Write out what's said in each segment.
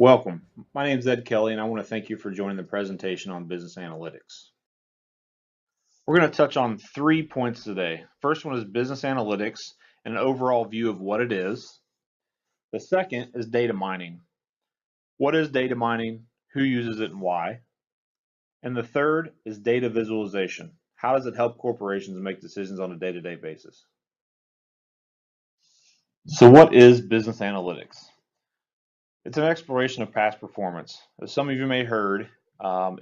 Welcome. My name is Ed Kelly, and I want to thank you for joining the presentation on business analytics. We're going to touch on 3 points today. First one is business analytics and an overall view of what it is. The second is data mining. What is data mining? Who uses it and why? And the third is data visualization. How does it help corporations make decisions on a day-to-day basis? So what is business analytics? It's an exploration of past performance. As some of you may have heard,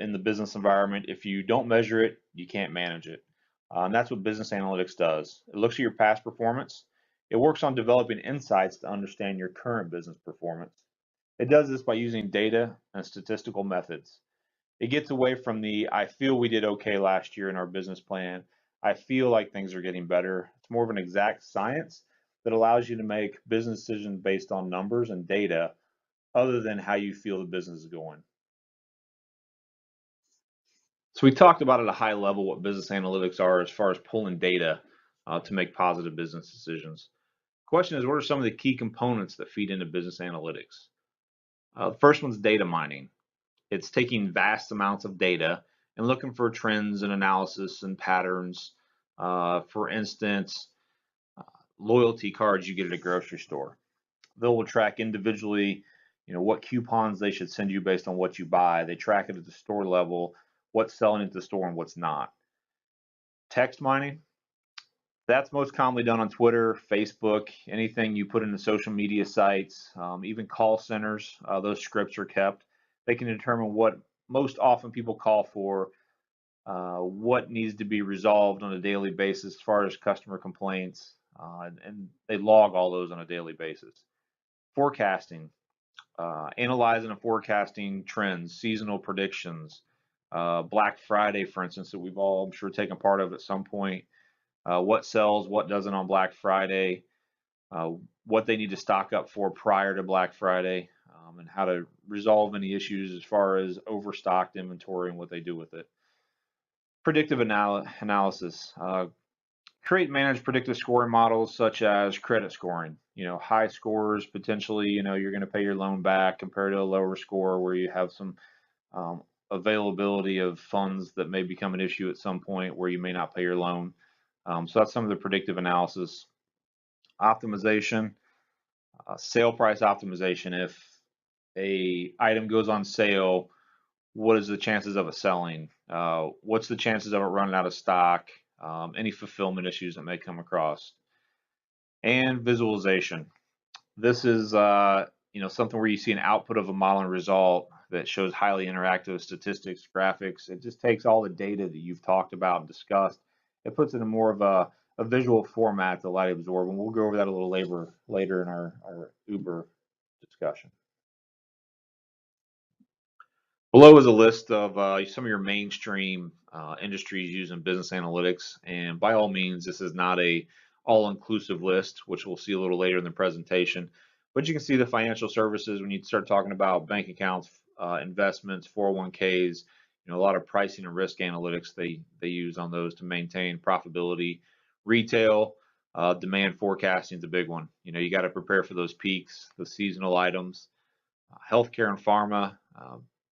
in the business environment, if you don't measure it, you can't manage it. And that's what business analytics does. It looks at your past performance. It works on developing insights to understand your current business performance. It does this by using data and statistical methods. It gets away from the I feel we did okay last year in our business plan. I feel like things are getting better. It's more of an exact science that allows you to make business decisions based on numbers and data other than how you feel the business is going. So we talked about at a high level what business analytics are as far as pulling data to make positive business decisions. Question is, what are some of the key components that feed into business analytics? The first one's data mining. It's taking vast amounts of data and looking for trends and analysis and patterns. For instance, loyalty cards you get at a grocery store. They will track individually, what coupons they should send you based on what you buy. They track it at the store level, what's selling at the store and what's not. Text mining, that's most commonly done on Twitter, Facebook, anything you put into social media sites, even call centers. Those scripts are kept. They can determine what most often people call for, what needs to be resolved on a daily basis as far as customer complaints, and they log all those on a daily basis. Forecasting, analyzing and forecasting trends, seasonal predictions, Black Friday, for instance, that we've all, I'm sure, taken part of at some point. What sells, what doesn't on Black Friday, what they need to stock up for prior to Black Friday, and how to resolve any issues as far as overstocked inventory and what they do with it. Predictive analysis. Create and manage predictive scoring models such as credit scoring. High scores potentially, you're going to pay your loan back compared to a lower score where you have some availability of funds that may become an issue at some point where you may not pay your loan. So that's some of the predictive analysis. Optimization, sale price optimization. If a item goes on sale, what is the chances of it selling? What's the chances of it running out of stock? Any fulfillment issues that may come across. And visualization. This is something where you see an output of a model and result that shows highly interactive statistics, graphics. It just takes all the data that you've talked about and discussed. It puts it in more of a visual format to allow you to absorb, and we'll go over that a little later in our Uber discussion. Below is a list of some of your mainstream industries using business analytics, and by all means, this is not a all-inclusive list, which we'll see a little later in the presentation. But you can see the financial services when you start talking about bank accounts, investments, 401ks, a lot of pricing and risk analytics they use on those to maintain profitability. Retail, demand forecasting is a big one. You got to prepare for those peaks, the seasonal items. Healthcare and pharma,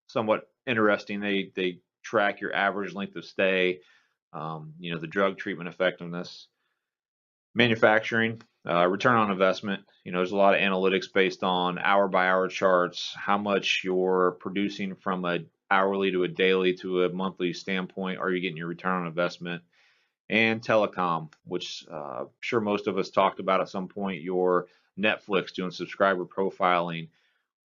somewhat interesting. They track your average length of stay, the drug treatment effectiveness. Manufacturing, return on investment. There's a lot of analytics based on hour by hour charts, how much you're producing from a hourly to a daily to a monthly standpoint. Are you getting your return on investment? And telecom, which I'm sure most of us talked about at some point, your Netflix doing subscriber profiling,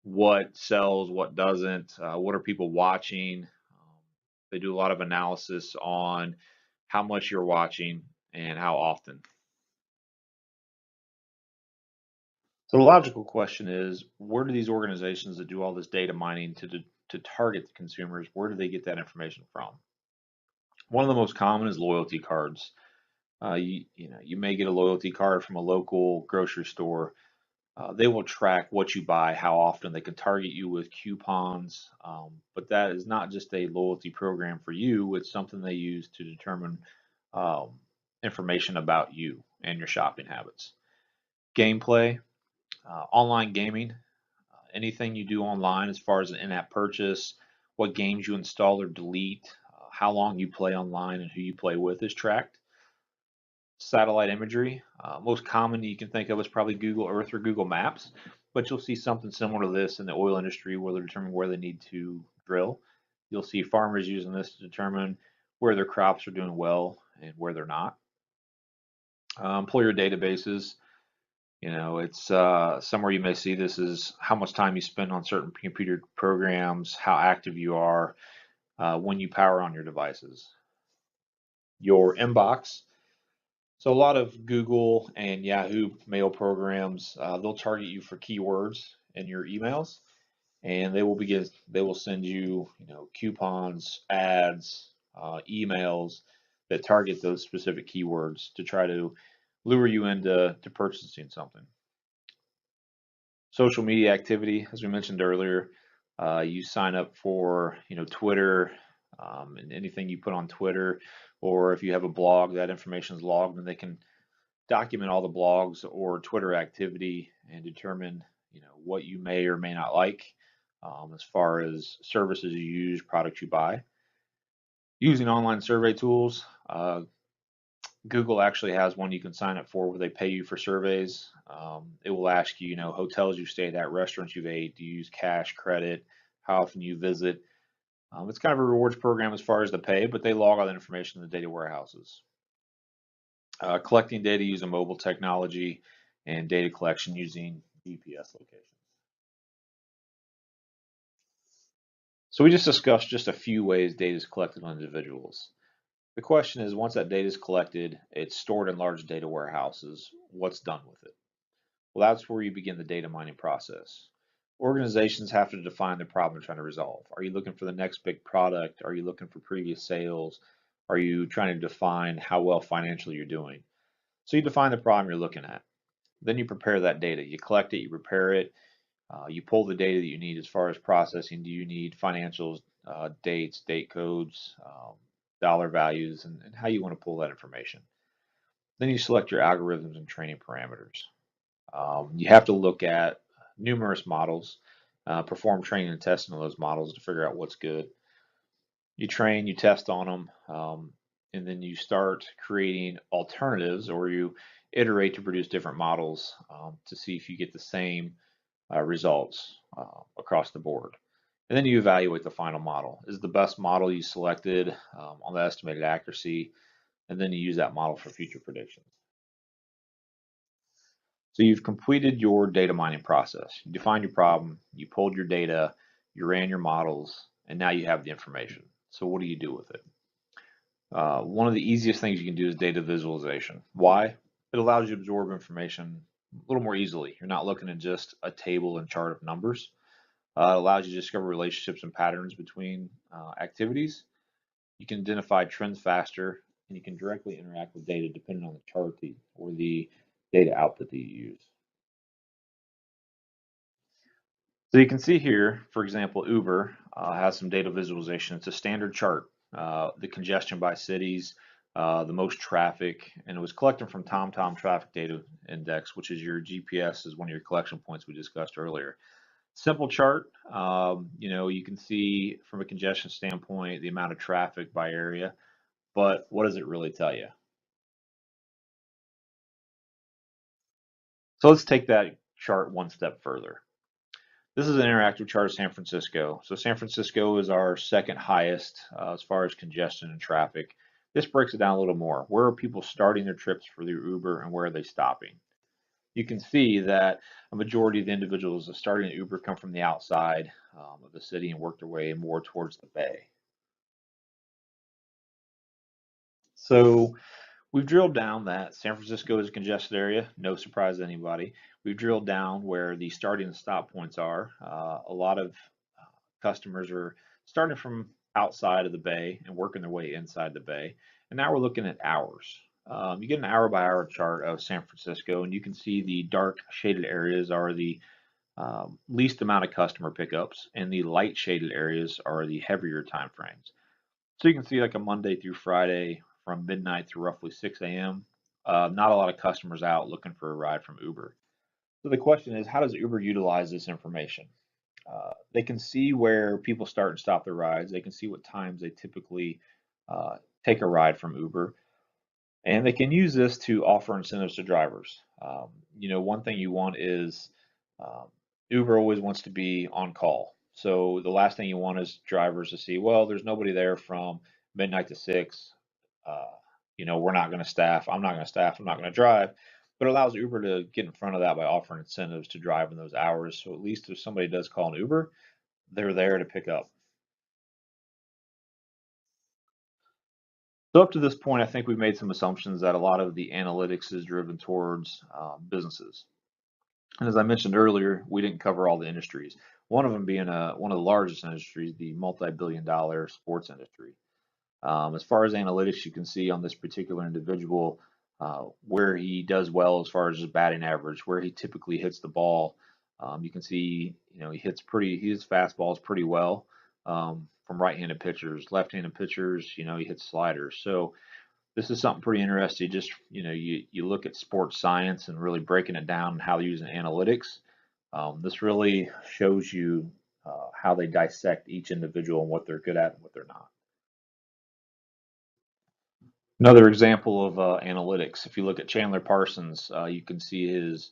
what sells, what doesn't, what are people watching. They do a lot of analysis on how much you're watching and how often. So the logical question is, where do these organizations that do all this data mining to target the consumers, where do they get that information from? One of the most common is loyalty cards. You may get a loyalty card from a local grocery store. They will track what you buy, how often. They can target you with coupons, but that is not just a loyalty program for you. It's something they use to determine information about you and your shopping habits. Gameplay. Online gaming, Anything you do online as far as an in-app purchase, what games you install or delete, how long you play online, and who you play with is tracked. Satellite imagery, most common you can think of is probably Google Earth or Google Maps, but you'll see something similar to this in the oil industry where they're determining where they need to drill. You'll see farmers using this to determine where their crops are doing well and where they're not. Employer databases, it's somewhere you may see this is how much time you spend on certain computer programs, how active you are, when you power on your devices. Your inbox. So a lot of Google and Yahoo mail programs, they'll target you for keywords in your emails, and they will send you, coupons, ads, emails that target those specific keywords to try to lure you into purchasing something. Social media activity, as we mentioned earlier, you sign up for, Twitter, and anything you put on Twitter, or if you have a blog, that information is logged, and they can document all the blogs or Twitter activity and determine, what you may or may not like, as far as services you use, products you buy. Using online survey tools, Google actually has one you can sign up for where they pay you for surveys. It will ask you, hotels you stayed at, restaurants you've ate, do you use cash, credit, how often you visit. It's kind of a rewards program as far as the pay, but they log all that information in the data warehouses. Collecting data using mobile technology and data collection using GPS locations. So we just discussed just a few ways data is collected on individuals. The question is, once that data is collected, it's stored in large data warehouses. What's done with it? Well, that's where you begin the data mining process. Organizations have to define the problem they're trying to resolve. Are you looking for the next big product? Are you looking for previous sales? Are you trying to define how well financially you're doing? So you define the problem you're looking at. Then you prepare that data. You collect it, you prepare it, you pull the data that you need as far as processing. Do you need financials, dates, date codes, dollar values, and how you want to pull that information? Then you select your algorithms and training parameters. You have to look at numerous models, perform training and testing on those models to figure out what's good. You train, you test on them, and then you start creating alternatives, or you iterate to produce different models to see if you get the same results across the board. And then you evaluate the final model. Is the best model you selected on the estimated accuracy, and then you use that model for future predictions. So you've completed your data mining process. You defined your problem, you pulled your data, you ran your models, and now you have the information. So what do you do with it? One of the easiest things you can do is data visualization. Why? It allows you to absorb information a little more easily. You're not looking at just a table and chart of numbers. It allows you to discover relationships and patterns between activities. You can identify trends faster, and you can directly interact with data depending on the chart or the data output that you use. So you can see here, for example, Uber has some data visualization. It's a standard chart, the congestion by cities, the most traffic, and it was collected from TomTom Traffic Data Index, which is your GPS, is one of your collection points we discussed earlier. Simple chart, you can see from a congestion standpoint the amount of traffic by area, but what does it really tell you? So let's take that chart one step further. This is an interactive chart of San Francisco. So San Francisco is our second highest as far as congestion and traffic. This breaks it down a little more. Where are people starting their trips for their Uber, and where are they stopping? You can see that a majority of the individuals that starting an Uber come from the outside of the city and work their way more towards the bay. So we've drilled down that San Francisco is a congested area, no surprise to anybody. We've drilled down where the starting and stop points are. A lot of customers are starting from outside of the bay and working their way inside the bay. And now we're looking at hours. You get an hour by hour chart of San Francisco, and you can see the dark shaded areas are the least amount of customer pickups, and the light shaded areas are the heavier time frames. So you can see like a Monday through Friday from midnight to roughly 6 a.m. Not a lot of customers out looking for a ride from Uber. So the question is, how does Uber utilize this information? They can see where people start and stop their rides. They can see what times they typically uh, take a ride from Uber, and they can use this to offer incentives to drivers. One thing you want is um, Uber always wants to be on call. So the last thing you want is drivers to see, well, there's nobody there from midnight to 6. Uh, we're not going to staff. I'm not going to staff. I'm not going to drive. But it allows Uber to get in front of that by offering incentives to drive in those hours. So at least if somebody does call an Uber, they're there to pick up. So up to this point, I think we've made some assumptions that a lot of the analytics is driven towards businesses. And as I mentioned earlier, we didn't cover all the industries. One of them being one of the largest industries, the multi-billion-dollar sports industry. As far as analytics, you can see on this particular individual where he does well as far as his batting average, where he typically hits the ball. You can see, he hits fastballs pretty well from right-handed pitchers. Left-handed pitchers, he hits sliders. So this is something pretty interesting. Just, you look at sports science and really breaking it down and how they're using analytics. This really shows you how they dissect each individual and what they're good at and what they're not. Another example of analytics, if you look at Chandler Parsons, you can see his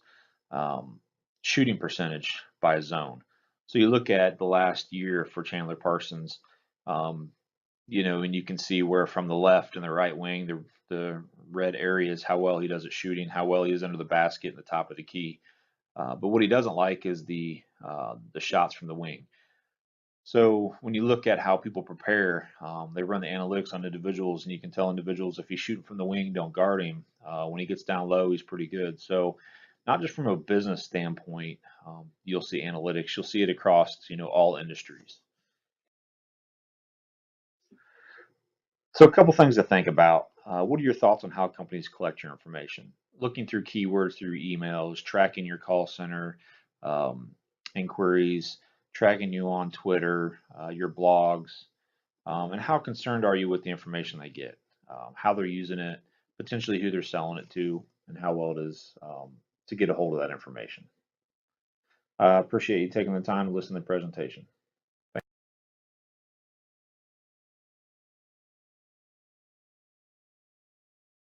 um, shooting percentage by zone. So you look at the last year for Chandler Parsons, um, and you can see where from the left and the right wing, the red areas, how well he does at shooting, how well he is under the basket and the top of the key. But what he doesn't like is the shots from the wing. So when you look at how people prepare, they run the analytics on individuals, and you can tell individuals if he's shooting from the wing, don't guard him. When he gets down low, he's pretty good. So not just from a business standpoint, you'll see analytics. You'll see it across, all industries. So a couple things to think about. What are your thoughts on how companies collect your information? Looking through keywords through emails, tracking your call center um, inquiries, tracking you on Twitter, your blogs, and how concerned are you with the information they get, how they're using it, potentially who they're selling it to, and how well it is to get a hold of that information. I appreciate you taking the time to listen to the presentation.